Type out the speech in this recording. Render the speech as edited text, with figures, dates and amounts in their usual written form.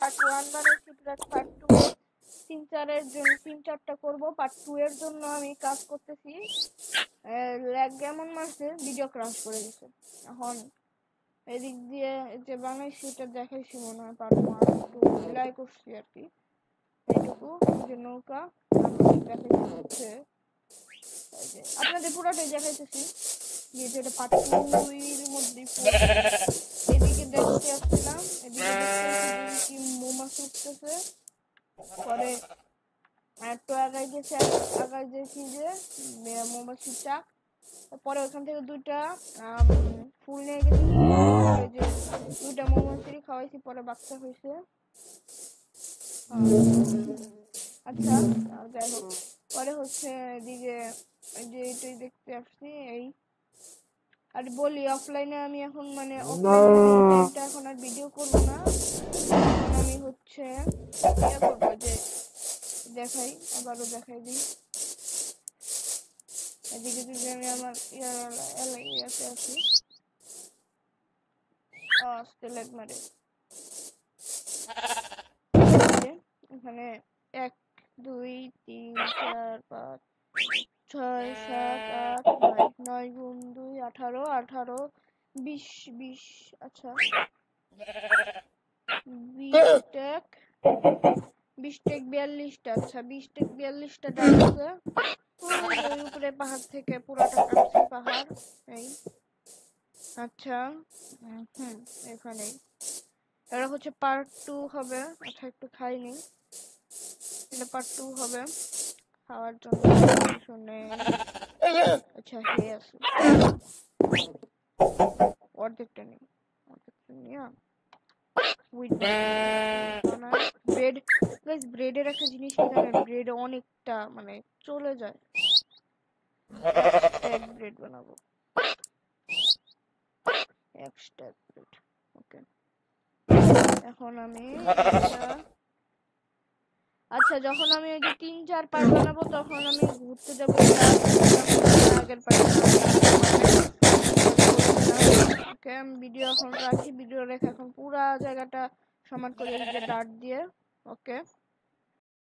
Part 1 বানাইছি, part 2 3-4টা করব। Part 2 এর জন্য আমি কাজ করতেছি। ল্যাগ কেমন মারছে, ভিডিও ক্রাশ করে গেছে। এখন এদিক দিয়ে যে বানাইছি এটা দেখাইছি মনে হয় পার্ট 1 2 মিলাই করছি আর কি। এইটুকু যে নৌকা দেখাইছি হচ্ছে আপনাদের পুরোটাই দেখাইতেছি, যেটা পার্ট 2 এর মধ্যে এদিকে দেখতে আসছিলাম, এদিকে দেখতে কি মৌমাছি উঠতেছে। পরে একটু আগায় গেছি যে মৌমাছির চাক। পরে ওখান থেকে 2টা ফুল নিয়ে গেছি, যে 2টা মৌমাছি খাওয়াইছি, পরে বাচ্চা হয়েছে। আচ্ছা যাই হোক, পরে হচ্ছে এদিকে যে এটাই দেখতে আসছি। এই আর বলি অফলাইনে আমি এখন মানে অফলাইনে এখন আর ভিডিও করব না। এখন আমি হচ্ছে ইয়ে করবো, যে দেখাই, আবারও দেখাই দিই। এদিকে যদি আমি আমার ইয়াতে আসি, আস্তে লেগ মারে। এখানে 1 2 3 4 5 6 7 8 9 গুণ 2 18 18 20 20। আচ্ছা 20 টেক 42টা। আচ্ছা 20 টেক 42টা ডাল আছে। ওই উপরে পাহাড় থেকে পুরাটা কাটছি পাহাড়। এই আচ্ছা এখানেই এটা হচ্ছে পার্ট 2 হবে। আচ্ছা একটু খাইনি, এটা পার্ট 2 হবে। খাওয়ার জন্য শুনে আচ্ছা খেয়ে আসি। অর্ধেকটা নেই, অর্ধেকটা নিয়ে ব্রেড। গাইস ব্রেডের একটা জিনিস কি জানেন, ব্রেড অনেকটা মানে চলে যায়। স্ট্যাক ব্রেড বানাবো, এক স্ট্যাক ব্রেড। ওকে এখন আমি আচ্ছা যখন আমি ওই যে 3-4 পার্ট বানাবো তখন আমি ঘুরতে যাবো, আগের পার্ট। ওকে আমি ভিডিও এখন রাখি, ভিডিও রেখে এখন পুরা জায়গাটা সমান করে এই যে ডাট দিয়ে। ওকে